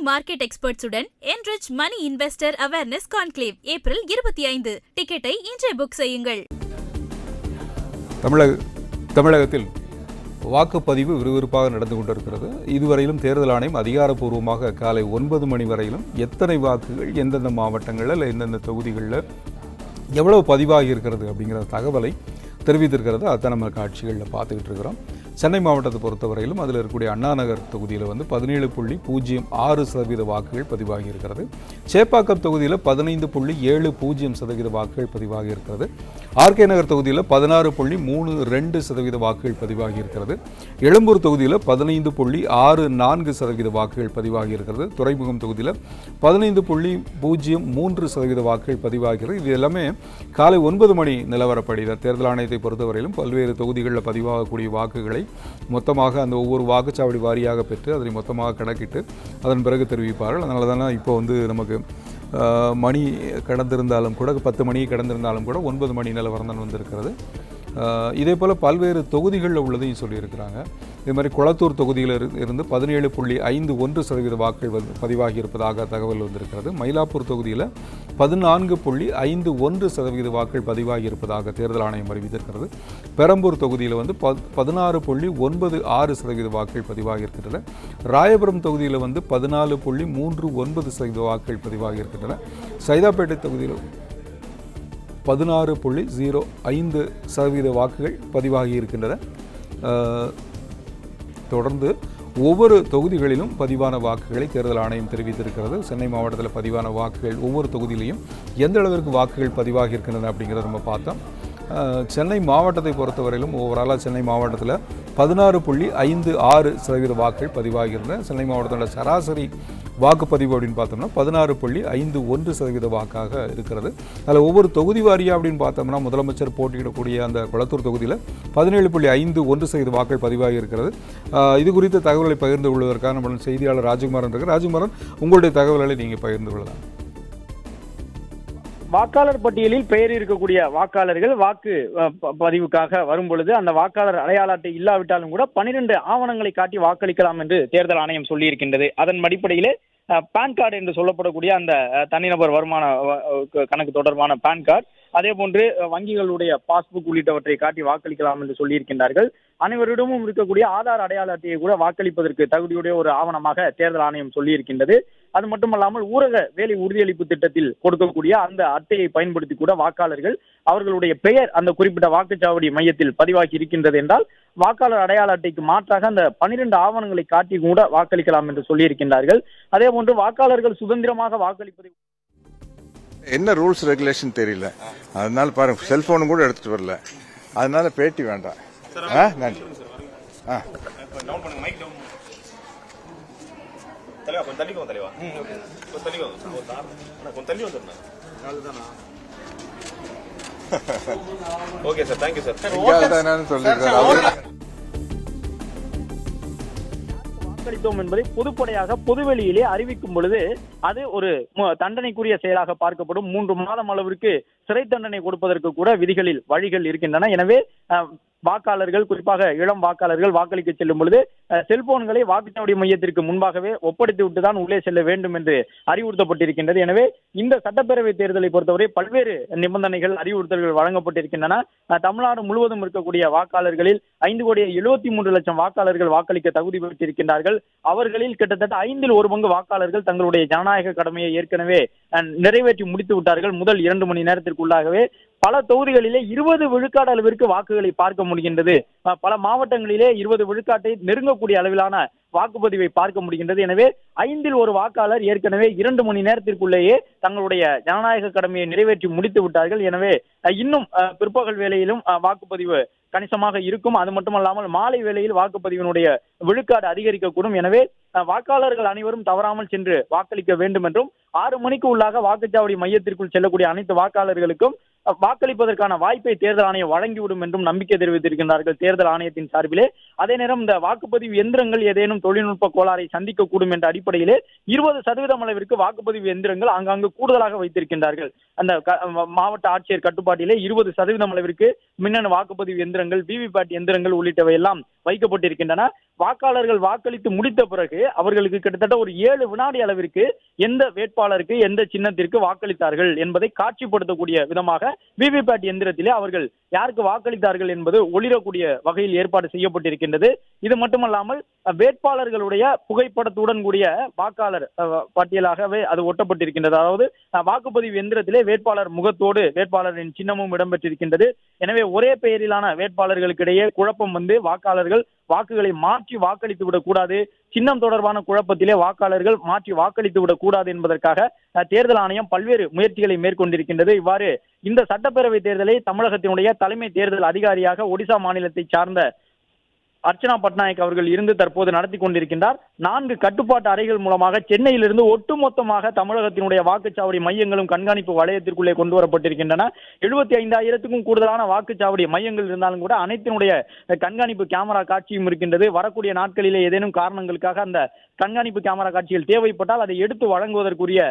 Market எக்ஸ்பர்ட்ஸுடன் enrich money investor awareness conclave April 25. டிக்கெட்டை இன்றே book செய்யுங்கள். தமிழகத்தில் வாக்குப்பதிவு விறுவிறுப்பாக நடந்து கொண்டிருக்கிறது. இதுவரையிலும் தேர்தல் ஆணையம் அதிகாரப்பூர்வமாக காலை 9 மணி வரையிலும் எத்தனை வாக்குகள் எந்தெந்த மாவட்டங்களில் எந்தெந்த தொகுதிகளில் எவ்வளவு பதிவாகி இருக்கிறது அப்படிங்கிற தகவலை தெரிவித்திருக்கிறது. அதுதான் நம்ம காட்சிகளில் பார்த்துக்கிட்டு இருக்கிறோம். சென்னை மாவட்டத்தை பொறுத்தவரையிலும் அதில் இருக்கக்கூடிய அண்ணா நகர் தொகுதியில் 17.06% வாக்குகள் பதிவாகி இருக்கிறது. சேப்பாக்கம் தொகுதியில் 15.70% வாக்குகள் பதிவாகி இருக்கிறது. ஆர்கே நகர் தொகுதியில் 16.32% வாக்குகள் பதிவாகி இருக்கிறது. எழும்பூர் தொகுதியில் 15.64% வாக்குகள் பதிவாகி இருக்கிறது. துறைமுகம் தொகுதியில் 15.03% வாக்குகள் பதிவாகிறது. இது எல்லாமே காலை 9 மணி நிலவரப்படி தேர்தல் ஆணையத்தை பொறுத்தவரையிலும் பல்வேறு தொகுதிகளில் பதிவாகக்கூடிய வாக்குகளை மொத்தமாக அந்த ஒவ்வொரு வாக்குச்சாவடி வாரியாக பெற்று அதனை மொத்தமாக கணக்கிட்டு அதன் பிறகு தெரிவிப்பார்கள். அதனால தானே இப்போ நமக்கு மணி கடந்திருந்தாலும் கூட 10 மணி கடந்திருந்தாலும் கூட 9 மணி நிலவரம் தான் வந்திருக்கிறது. இதே போல் பல்வேறு தொகுதிகளில் உள்ளதையும் சொல்லியிருக்கிறாங்க. இது மாதிரி குளத்தூர் தொகுதியில் இருந்து 17.51% வாக்குகள் பதிவாகி இருப்பதாக தகவல் வந்திருக்கிறது. மயிலாப்பூர் தொகுதியில் 14.51% வாக்குகள் பதிவாகி இருப்பதாக தேர்தல் ஆணையம் அறிவித்திருக்கிறது. பெரம்பூர் தொகுதியில் 16.96% வாக்குகள் பதிவாகி இருக்கின்றன. ராயபுரம் தொகுதியில் 14.39% வாக்குகள் பதிவாகி இருக்கின்றன. சைதாப்பேட்டை தொகுதியில் 16.05% வாக்குகள் பதிவாகி இருக்கின்றன. தொடர்ந்து ஒவ்வொரு தொகுதிகளிலும் பதிவான வாக்குகளை தேர்தல் ஆணையம் தெரிவித்திருக்கிறது. சென்னை மாவட்டத்தில் பதிவான வாக்குகள் ஒவ்வொரு தொகுதியிலையும் எந்த அளவிற்கு வாக்குகள் பதிவாகி இருக்கின்றன அப்படிங்கிறத நம்ம பார்த்தோம். சென்னை மாவட்டத்தை பொறுத்தவரையிலும் ஓவராலாக சென்னை மாவட்டத்தில் 16.56% வாக்குகள் பதிவாகியிருந்தன. சென்னை மாவட்டத்தோட சராசரி வாக்குப்பதிவு அப்படின்னு பார்த்தோம்னா 16.51% வாக்காக இருக்கிறது. அதில் ஒவ்வொரு தொகுதி வாரியாக அப்படின்னு பார்த்தோம்னா முதலமைச்சர் போட்டியிடக்கூடிய அந்த குளத்தூர் தொகுதியில் 17.51% வாக்குகள் பதிவாகி இருக்கிறது. இது குறித்த தகவல்களை பகிர்ந்து கொள்வதற்காக நம்ம செய்தியாளர் ராஜகுமாரன் இருக்கிறார். ராஜகுமாரன், உங்களுடைய தகவல்களை நீங்கள் பகிர்ந்து கொள்ளலாம். வாக்காளர் பட்டியலில் பெயர் இருக்கக்கூடிய வாக்காளர்கள் வாக்கு பதிவுக்காக வரும் பொழுது அந்த வாக்காளர் அடையாள அட்டை இல்லாவிட்டாலும் கூட 12 ஆவணங்களை காட்டி வாக்களிக்கலாம் என்று தேர்தல் ஆணையம் சொல்லியிருக்கின்றது. அதன் அடிப்படையிலே பான் கார்டு என்று சொல்லப்படக்கூடிய அந்த தனிநபர் வருமான கணக்கு தொடர்பான பான் கார்டு, அதே போன்று வங்கிகளுடைய பாஸ்புக் உள்ளிட்டவற்றை காட்டி வாக்களிக்கலாம் என்று சொல்லியிருக்கின்றார்கள். அனைவரிடமும் இருக்கக்கூடிய ஆதார் அடையாள அட்டையை கூட வாக்களிப்பதற்கு தகுதியுடைய ஒரு ஆவணமாக தேர்தல் ஆணையம் சொல்லியிருக்கின்றது. அது மட்டுமல்லாமல் ஊரக வேலை உறுதியளிப்பு திட்டத்தில் கொடுக்கக்கூடிய அந்த அட்டையை பயன்படுத்தி கூட வாக்காளர்கள் அவர்களுடைய பெயர் அந்த குறிப்பிட்ட வாக்குச்சாவடி மையத்தில் பதிவாகி இருக்கின்றது என்றால் வாக்காளர் அடையாள அட்டைக்கு மாற்றாக அந்த 12 ஆவணங்களை காட்டி கூட வாக்களிக்கலாம் என்று சொல்லியிருக்கின்றார்கள். அதே போன்று வாக்காளர்கள் சுதந்திரமாக வாக்களிப்பதை என்ன ரூல்ஸ் ரெகுலேஷன் தெரியல, அதனால பாருங்க செல்போனும் கூட எடுத்துட்டு வரல, அதனால பேட்டி வேண்டாம். நன்றி. Okay sir, thank you sir. வாக்களித்தோம் என்பதை பொதுப்படையாக பொதுவெளியிலே அறிவிக்கும் பொழுது அது ஒரு தண்டனைக்குரிய செயலாக பார்க்கப்படும். 3 மாதம் அளவிற்கு சிறை தண்டனை கொடுப்பதற்கு கூட விதிகளில் வழிகள் இருக்கின்றன. எனவே வாக்காளர்கள், குறிப்பாக இளம் வாக்காளர்கள் வாக்களிக்க செல்லும் பொழுது செல்போன்களை வாக்குச்சாவடி மையத்திற்கு முன்பாகவே ஒப்படைத்து விட்டுதான் உள்ளே செல்ல வேண்டும் என்று அறிவுறுத்தப்பட்டிருக்கின்றது. எனவே இந்த சட்டப்பேரவை தேர்தலை பொறுத்தவரை பல்வேறு நிபந்தனைகள், அறிவுறுத்தல்கள் வழங்கப்பட்டிருக்கின்றன. தமிழ்நாடு முழுவதும் இருக்கக்கூடிய வாக்காளர்களில் 5,73,00,000 வாக்காளர்கள் வாக்களிக்க தகுதி பெற்றிருக்கின்றார்கள். அவர்களில் கிட்டத்தட்ட 1/5 பங்கு வாக்காளர்கள் தங்களுடைய ஜனநாயக கடமையை ஏற்கனவே நிறைவேற்றி முடித்து விட்டார்கள். முதல் 2 மணி நேரத்திற்குள்ளாகவே பல தொகுதிகளிலே 20 விழுக்காடு அளவிற்கு வாக்குகளை பார்க்க முடிகின்றது. பல மாவட்டங்களிலே 20 விழுக்காட்டை நெருங்கக்கூடிய அளவிலான வாக்குப்பதிவை பார்க்க முடிகின்றது. எனவே 1/5 வாக்காளர் ஏற்கனவே 2 மணி நேரத்திற்குள்ளேயே தங்களுடைய ஜனநாயக கடமையை நிறைவேற்றி முடித்து விட்டார்கள். எனவே இன்னும் பிற்பகல் வேளையிலும் வாக்குப்பதிவு கணிசமாக இருக்கும். அது மட்டுமல்லாமல் மாலை வேளையில் வாக்குப்பதிவினுடைய விழுக்காடு அதிகரிக்கக்கூடும். எனவே வாக்காளர்கள் அனைவரும் தவறாமல் சென்று வாக்களிக்க வேண்டும் என்றும் 6 மணிக்கு உள்ளாக வாக்குச்சாவடி மையத்திற்குள் செல்லக்கூடிய அனைத்து வாக்காளர்களுக்கும் வாக்களிப்பதற்கான வாய்ப்பை தேர்தல் ஆணையம் வழங்கிவிடும் என்றும் நம்பிக்கை தெரிவித்திருக்கிறார்கள் தேர்தல் ஆணையத்தின் சார்பிலே. அதே நேரம் இந்த வாக்குப்பதிவு எந்திரங்கள் ஏதேனும் தொழில்நுட்ப கோளாறை சந்திக்கக்கூடும் என்ற அடிப்படையிலே 20% அளவிற்கு வாக்குப்பதிவு எந்திரங்கள் ஆங்காங்கு கூடுதலாக வைத்திருக்கின்றார்கள். அந்த மாவட்ட ஆட்சியர் கட்டுப்பாட்டிலே 20% அளவிற்கு மின்னணு வாக்குப்பதிவு எந்திரங்கள், விவிபேட் எந்திரங்கள் உள்ளிட்டவை எல்லாம் வைக்கப்பட்டிருக்கின்றன. வாக்காளர்கள் வாக்களித்து முடித்த பிறகு அவர்களுக்கு கிட்டத்தட்ட ஒரு 7 வினாடி அளவிற்கு எந்த வேட்பாளருக்கு எந்த சின்னத்திற்கு வாக்களித்தார்கள் என்பதை காட்சிப்படுத்தக்கூடிய விதமாக விவிபேட் எந்திரத்திலே அவர்கள் யாருக்கு வாக்களித்தார்கள் என்பது ஒளிரக்கூடிய வகையில் ஏற்பாடு செய்யப்பட்டிருக்கின்றது. இது மட்டுமல்லாமல் வேட்பாளர்களுடைய புகைப்படத்துடன் கூடிய வாக்காளர் பட்டியலாகவே அது ஒட்டப்பட்டிருக்கின்றது. அதாவது வாக்குப்பதிவு எந்திரத்திலே வேட்பாளர் முகத்தோடு வேட்பாளரின் சின்னமும் இடம்பெற்றிருக்கின்றது. எனவே ஒரே பெயரிலான வேட்பாளர்களுக்கிடையே குழப்பம் வந்து வாக்காளர்கள் வாக்குகளை மாற்றி வாக்களித்து விடக்கூடாது, சின்னம் தொடர்பான குழப்பத்திலே வாக்காளர்கள் மாற்றி வாக்களித்து விடக்கூடாது என்பதற்காக தேர்தல் ஆணையம் பல்வேறு முயற்சிகளை மேற்கொண்டிருக்கின்றது. இவ்வாறு இந்த சட்டப்பேரவை தேர்தலை தமிழகத்தினுடைய தலைமை தேர்தல் அதிகாரியாக ஒடிசா மாநிலத்தை சார்ந்த அர்ச்சனா பட்நாயக் அவர்கள் இருந்து தற்போது நடத்தி கொண்டிருக்கின்றார். 4 கட்டுப்பாட்டு அறைகள் மூலமாக சென்னையிலிருந்து ஒட்டுமொத்தமாக தமிழகத்தினுடைய வாக்குச்சாவடி மையங்களும் கண்காணிப்பு வளையத்திற்குள்ளே கொண்டு வரப்பட்டிருக்கின்றன. 75,000க்கும் கூடுதலான வாக்குச்சாவடி மையங்கள் இருந்தாலும் கூட அனைத்தினுடைய கண்காணிப்பு கேமரா காட்சியும் இருக்கின்றது. வரக்கூடிய நாட்களிலே ஏதேனும் காரணங்களுக்காக அந்த கண்காணிப்பு கேமரா காட்சிகள் தேவைப்பட்டால் அதை எடுத்து வழங்குவதற்குரிய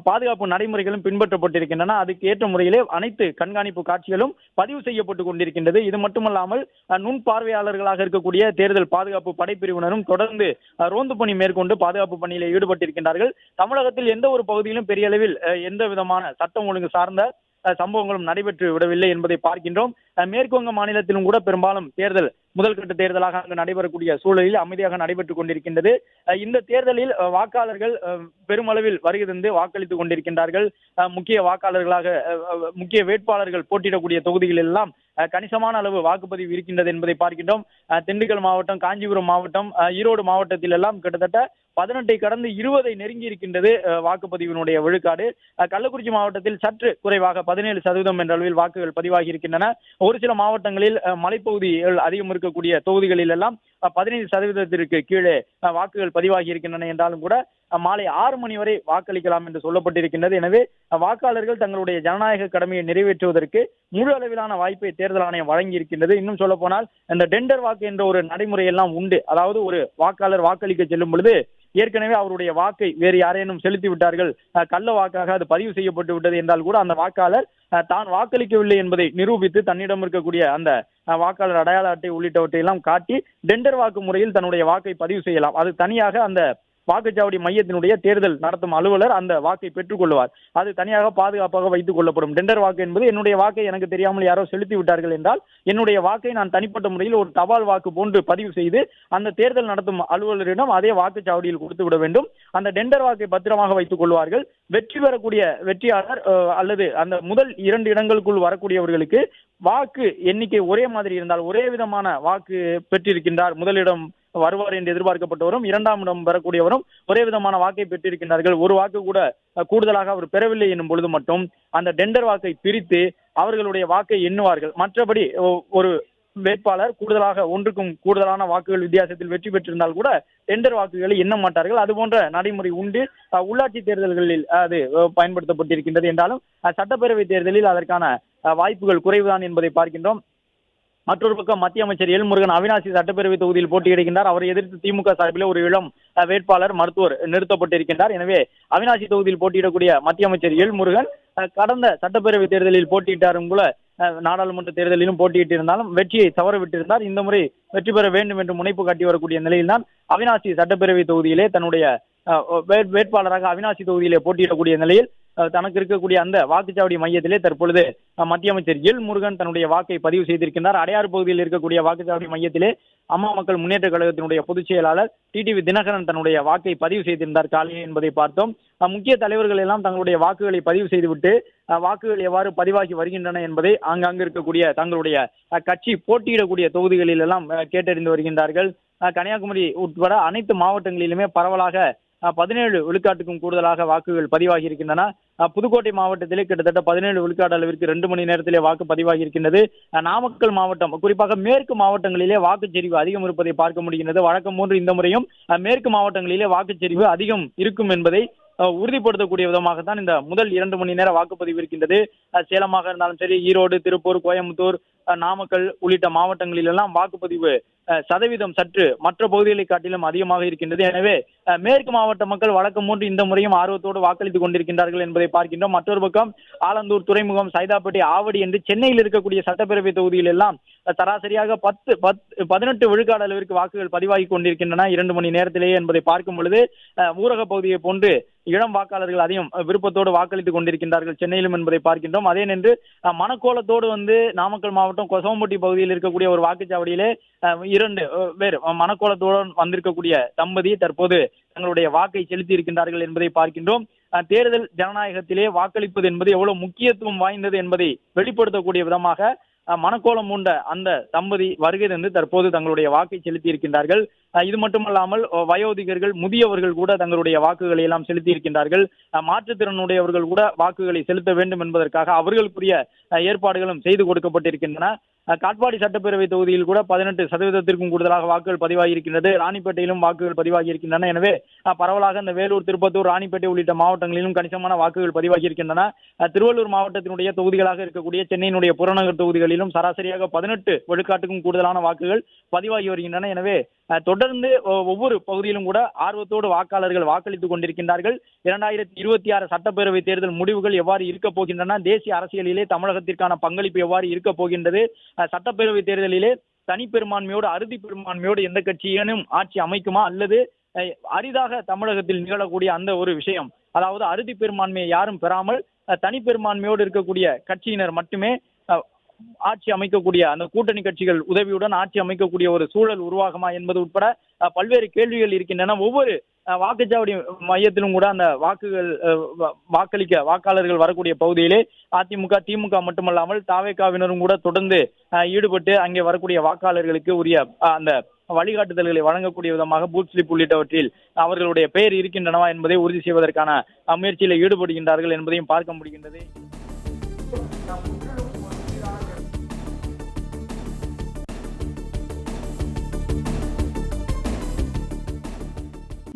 பாதுகாப்பு நடைமுறைகளும் பின்பற்றப்பட்டிருக்கின்றன. அதுக்கு ஏற்ற முறையிலே அனைத்து கண்காணிப்பு காட்சிகளும் பதிவு செய்யப்பட்டுக் கொண்டிருக்கின்றது. இது மட்டுமல்லாமல் நுண் பார்வையாளர்களாக இருக்கக்கூடிய தேர்தல் பாதுகாப்பு படைப்பிரிவினரும் தொடர்ந்து ரோந்து பணி மேற்கொண்டு பாதுகாப்பு பணியில் ஈடுபட்டிருக்கின்றார்கள். தமிழகத்தில் எந்த ஒரு பகுதியிலும் பெரிய அளவில் எந்த விதமான சட்டம் ஒழுங்கு சார்ந்த சம்பவங்களும் நடைபெற்று விடவில்லை என்பதை பார்க்கின்றோம். மேற்குவங்க மாநிலத்திலும் கூட பெரும்பாலும் தேர்தல் முதல் கட்ட தேர்தலாக அங்கு நடைபெறக்கூடிய சூழலில் அமைதியாக நடைபெற்றுக் கொண்டிருக்கின்றது. இந்த தேர்தலில் வாக்காளர்கள் பெருமளவில் வருகை தந்து வாக்களித்துக் கொண்டிருக்கின்றார்கள். முக்கிய வாக்காளர்களாக முக்கிய வேட்பாளர்கள் போட்டியிடக்கூடிய தொகுதிகளில் எல்லாம் கணிசமான அளவு வாக்குப்பதிவு இருக்கின்றது என்பதை பார்க்கின்றோம். திண்டுக்கல் மாவட்டம், காஞ்சிபுரம் மாவட்டம், ஈரோடு மாவட்டத்தில் எல்லாம் கிட்டத்தட்ட 18 கடந்து 20 நெருங்கி இருக்கின்றது வாக்குப்பதிவினுடைய விழுக்காடு. கள்ளக்குறிச்சி மாவட்டத்தில் சற்று குறைவாக 17% என்ற அளவில் வாக்குகள் பதிவாகி இருக்கின்றன. ஒரு சில மாவட்டங்களில் மலைப்பகுதிகள் அதிகம் இருக்கக்கூடிய தொகுதிகளில் எல்லாம் 15% கீழே வாக்குகள் பதிவாகி இருக்கின்றன என்றாலும் கூட மாலை 6 மணி வரை வாக்களிக்கலாம் என்று சொல்லப்பட்டிருக்கின்றது. எனவே வாக்காளர்கள் தங்களுடைய ஜனநாயக கடமையை நிறைவேற்றுவதற்கு முழு அளவிலான வாய்ப்பை தேர்தல் ஆணையம் வழங்கி இருக்கின்றது. இன்னும் சொல்ல போனால் இந்த டெண்டர் வாக்கு என்ற ஒரு நடைமுறை எல்லாம் உண்டு. அதாவது ஒரு வாக்காளர் வாக்களிக்க செல்லும் பொழுது ஏற்கனவே அவருடைய வாக்கை வேறு யாரேனும் செலுத்தி விட்டார்கள், கள்ள வாக்காக அது பதிவு செய்யப்பட்டு விட்டது என்றால் கூட அந்த வாக்காளர் தான் வாக்களிக்கவில்லை என்பதை நிரூபித்து தன்னிடம் இருக்கக்கூடிய அந்த வாக்காளர் அடையாள அட்டை உள்ளிட்டவற்றை எல்லாம் காட்டி டெண்டர் வாக்கு முறையில் தன்னுடைய வாக்கை பதிவு செய்யலாம். அது தனியாக அந்த வாக்குச்சாவடி மையத்தினுடைய தேர்தல் நடத்தும் அலுவலர் அந்த வாக்கை பெற்றுக் கொள்வார். அது தனியாக பாதுகாப்பாக வைத்துக் கொள்ளப்படும். டெண்டர் வாக்கு என்பது என்னுடைய வாக்கை எனக்கு தெரியாமல் யாரோ செலுத்தி விட்டார்கள் என்றால் என்னுடைய வாக்கை நான் தனிப்பட்ட முறையில் ஒரு தபால் வாக்கு போன்று பதிவு செய்து அந்த தேர்தல் நடத்தும் அலுவலரிடம் அதே வாக்குச்சாவடியில் கொடுத்து விட வேண்டும். அந்த டெண்டர் வாக்கை பத்திரமாக வைத்துக் கொள்வார்கள். வெற்றி பெறக்கூடிய வெற்றியாளர் அல்லது அந்த முதல் 2 இடங்களுக்குள் வரக்கூடியவர்களுக்கு வாக்கு எண்ணிக்கை ஒரே மாதிரி இருந்தால், ஒரே விதமான வாக்கு பெற்றிருக்கின்றார், முதலிடம் வருவார் என்று எதிர்பார்க்கப்பட்டவரும் 2ஆம் இடம் பெறக்கூடியவரும் ஒரே விதமான வாக்கை பெற்றிருக்கிறார்கள், ஒரு வாக்கு கூட கூடுதலாக அவர் பெறவில்லை என்னும் பொழுது மட்டும் அந்த டெண்டர் வாக்கை பிரித்து அவர்களுடைய வாக்கை எண்ணுவார்கள். மற்றபடி ஒரு வேட்பாளர் கூடுதலாக ஒன்றுக்கும் கூடுதலான வாக்குகள் வித்தியாசத்தில் வெற்றி பெற்றிருந்தால் கூட டெண்டர் வாக்குகளை எண்ண மாட்டார்கள். அது போன்ற நடைமுறை உண்டு. உள்ளாட்சி தேர்தல்களில் அது பயன்படுத்தப்பட்டிருக்கின்றது என்றாலும் சட்டப்பேரவை தேர்தலில் அதற்கான வாய்ப்புகள் குறைவுதான் என்பதை பார்க்கின்றோம். மற்றொரு பக்கம் மத்திய அமைச்சர் எல் முருகன் அவினாசி சட்டப்பேரவை தொகுதியில் போட்டியிடுகின்றார். அவரை எதிர்த்து திமுக சார்பில் ஒரு இளம் வேட்பாளர் மருத்துவர் நிறுத்தப்பட்டிருக்கின்றார். எனவே அவினாசி தொகுதியில் போட்டியிடக்கூடிய மத்திய அமைச்சர் எல் முருகன் கடந்த சட்டப்பேரவை தேர்தலில் போட்டியிட்டாரும் கூட நாடாளுமன்ற தேர்தலிலும் போட்டியிட்டிருந்தாலும் வெற்றியை தவறவிட்டிருந்தார். இந்த முறை வெற்றி பெற வேண்டும் என்று முனைப்பு காட்டி வரக்கூடிய நிலையில்தான் அவினாசி சட்டப்பேரவை தொகுதியிலே தன்னுடைய வேட்பாளராக அவினாசி தொகுதியிலே போட்டியிடக்கூடிய நிலையில் தனக்கு இருக்கக்கூடிய அந்த வாக்குச்சாவடி மையத்திலே தற்பொழுது மத்திய அமைச்சர் எல் முருகன் தன்னுடைய வாக்கை பதிவு செய்திருக்கின்றார். அடையாறு பகுதியில் இருக்கக்கூடிய வாக்குச்சாவடி மையத்திலே அம்மா மக்கள் முன்னேற்ற கழகத்தினுடைய பொதுச் செயலாளர் டிடிவி தினகரன் தன்னுடைய வாக்கை பதிவு செய்திருந்தார் காலையே என்பதை பார்த்தோம். முக்கிய தலைவர்கள் எல்லாம் தங்களுடைய வாக்குகளை பதிவு செய்துவிட்டு வாக்குகள் எவ்வாறு பதிவாகி வருகின்றன என்பதை ஆங்காங்கு இருக்கக்கூடிய தங்களுடைய கட்சி போட்டியிடக்கூடிய தொகுதிகளில் எல்லாம் கேட்டறிந்து வருகின்றார்கள். கன்னியாகுமரி உட்பட அனைத்து மாவட்டங்களிலுமே பரவலாக 17 விழுக்காட்டுக்கும் கூடுதலாக வாக்குகள் பதிவாகி இருக்கின்றன. புதுக்கோட்டை மாவட்டத்திலே கிட்டத்தட்ட 17 விழுக்காடு அளவிற்கு 2 மணி நேரத்திலே வாக்கு பதிவாகி இருக்கின்றது. நாமக்கல் மாவட்டம் குறிப்பாக மேற்கு மாவட்டங்களிலே வாக்குச்செறிவு அதிகம் இருப்பதை பார்க்க முடிகின்றது. வழக்கம் போன்று இந்த முறையும் மேற்கு மாவட்டங்களிலே வாக்குச்செறிவு அதிகம் இருக்கும் என்பதை உறுதிப்படுத்தக்கூடிய விதமாகத்தான் இந்த முதல் 2 மணி நேர வாக்குப்பதிவு இருக்கின்றது. சேலமாக இருந்தாலும் சரி, ஈரோடு, திருப்பூர், கோயம்புத்தூர், நாமக்கல் உள்ளிட்ட மாவட்டங்களில் எல்லாம் வாக்குப்பதிவு சதவீதம் சற்று மற்ற பகுதிகளை காட்டிலும் அதிகமாக இருக்கின்றது. எனவே மேற்கு மாவட்ட மக்கள் வழக்கம் போன்று இந்த முறையும் ஆர்வத்தோடு வாக்களித்துக் கொண்டிருக்கின்றார்கள் என்பதை பார்க்கின்றோம். மற்றொரு பக்கம் ஆலந்தூர், துறைமுகம், சைதாப்பேட்டை, ஆவடி என்று சென்னையில் இருக்கக்கூடிய சட்டப்பேரவை தொகுதியில் எல்லாம் சராசரியாக 18 விழுக்காடு அளவிற்கு வாக்குகள் பதிவாகி கொண்டிருக்கின்றன 2 மணி நேரத்திலேயே என்பதை பார்க்கும் பொழுது ஊரக பகுதியை போன்று இளம் வாக்காளர்கள் அதிகம் விருப்பத்தோடு வாக்களித்துக் கொண்டிருக்கின்றார்கள் சென்னையிலும் என்பதை பார்க்கின்றோம். அதே நின்று மணக்கோலத்தோடு நாமக்கல் மாவட்டம் கொசவம்பட்டி பகுதியில் இருக்கக்கூடிய ஒரு வாக்குச்சாவடியிலே 2 பேர் மணக்கோலத்தோடு வந்திருக்கக்கூடிய தம்பதி தற்போது தங்களுடைய வாக்கை செலுத்தி இருக்கின்றார்கள் என்பதை பார்க்கின்றோம். தேர்தல் ஜனநாயகத்திலே வாக்களிப்பது என்பது எவ்வளவு முக்கியத்துவம் வாய்ந்தது என்பதை வெளிப்படுத்தக்கூடிய விதமாக மணக்கோலம் பூண்ட அந்த தம்பதி வருகை தந்து தற்போது தங்களுடைய வாக்கை செலுத்தி இருக்கின்றார்கள். இது மட்டுமல்லாமல் வயோதிகர்கள், முதியவர்கள் கூட தங்களுடைய வாக்குகளை எல்லாம் செலுத்தி இருக்கின்றார்கள். மாற்றுத்திறனுடையவர்கள் கூட வாக்குகளை செலுத்த வேண்டும் என்பதற்காக அவர்களுக்குரிய ஏற்பாடுகளும் செய்து கொடுக்கப்பட்டிருக்கின்றன. காட்பாடி சட்டப்பேரவை தொகுதியில் கூட 18% கூடுதலாக வாக்குகள் பதிவாகி இருக்கின்றது. ராணிப்பேட்டையிலும் வாக்குகள் பதிவாகி இருக்கின்றன. எனவே பரவலாக இந்த வேலூர், திருப்பத்தூர், ராணிப்பேட்டை உள்ளிட்ட மாவட்டங்களிலும் கணிசமான வாக்குகள் பதிவாகி இருக்கின்றன. திருவள்ளூர் மாவட்டத்தினுடைய தொகுதிகளாக இருக்கக்கூடிய சென்னையினுடைய புறநகர் தொகுதிகளிலும் சராசரியாக 18 விழுக்காட்டுக்கும் கூடுதலான வாக்குகள் பதிவாகி வருகின்றன. எனவே தொடர்ந்து ஒவ்வொரு பகுதியிலும் கூட ஆர்வத்தோடு வாக்காளர்கள் வாக்களித்துக் கொண்டிருக்கின்றார்கள். 2026 சட்டப்பேரவை தேர்தல் முடிவுகள் எவ்வாறு இருக்க போகின்றன, தேசிய அரசியலிலே தமிழகத்திற்கான பங்களிப்பு எவ்வாறு இருக்க போகின்றது, சட்டப்பேரவை தேர்தலிலே தனிப்பெரும்பான்மையோடு அறுதி பெரும்பான்மையோடு எந்த கட்சியேனும் ஆட்சி அமைக்குமா, அல்லது அரிதாக தமிழகத்தில் நிகழக்கூடிய அந்த ஒரு விஷயம், அதாவது அறுதி பெரும்பான்மையை யாரும் பெறாமல் தனிப்பெரும்பான்மையோடு இருக்கக்கூடிய கட்சியினர் மட்டுமே ஆட்சி அமைக்கக்கூடிய அந்த கூட்டணி கட்சிகள் உதவியுடன் ஆட்சி அமைக்கக்கூடிய ஒரு சூழல் உருவாகுமா என்பது உட்பட பல்வேறு கேள்விகள் இருக்கின்றன. ஒவ்வொரு வாக்குச்சாவடி மையத்திலும் கூட அந்த வாக்காளர்கள் வரக்கூடிய பகுதியிலே அதிமுக, திமுக மட்டுமல்லாமல் தாவேகாவினரும் கூட தொடர்ந்து ஈடுபட்டு அங்கே வரக்கூடிய வாக்காளர்களுக்கு உரிய அந்த வழிகாட்டுதல்களை வழங்கக்கூடிய விதமாக பூத் ஸ்லிப் உள்ளிட்டவற்றில் அவர்களுடைய பெயர் இருக்கின்றனவா என்பதை உறுதி செய்வதற்கான முயற்சியில் ஈடுபடுகின்றார்கள் என்பதையும் பார்க்க முடிகின்றது.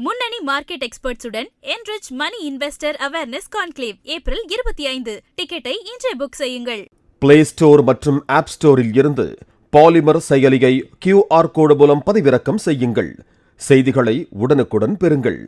முன்னணி market எக்ஸ்பர்ட்ஸுடன் enrich money investor awareness conclave April 25. டிக்கெட்டை இன்றே புக் செய்யுங்கள். பிளே ஸ்டோர் மற்றும் ஆப் ஸ்டோரில் இருந்து பாலிமர் செயலியை QR கோடு மூலம் பதிவிறக்கம் செய்யுங்கள். செய்திகளை உடனுக்குடன் பெறுங்கள்.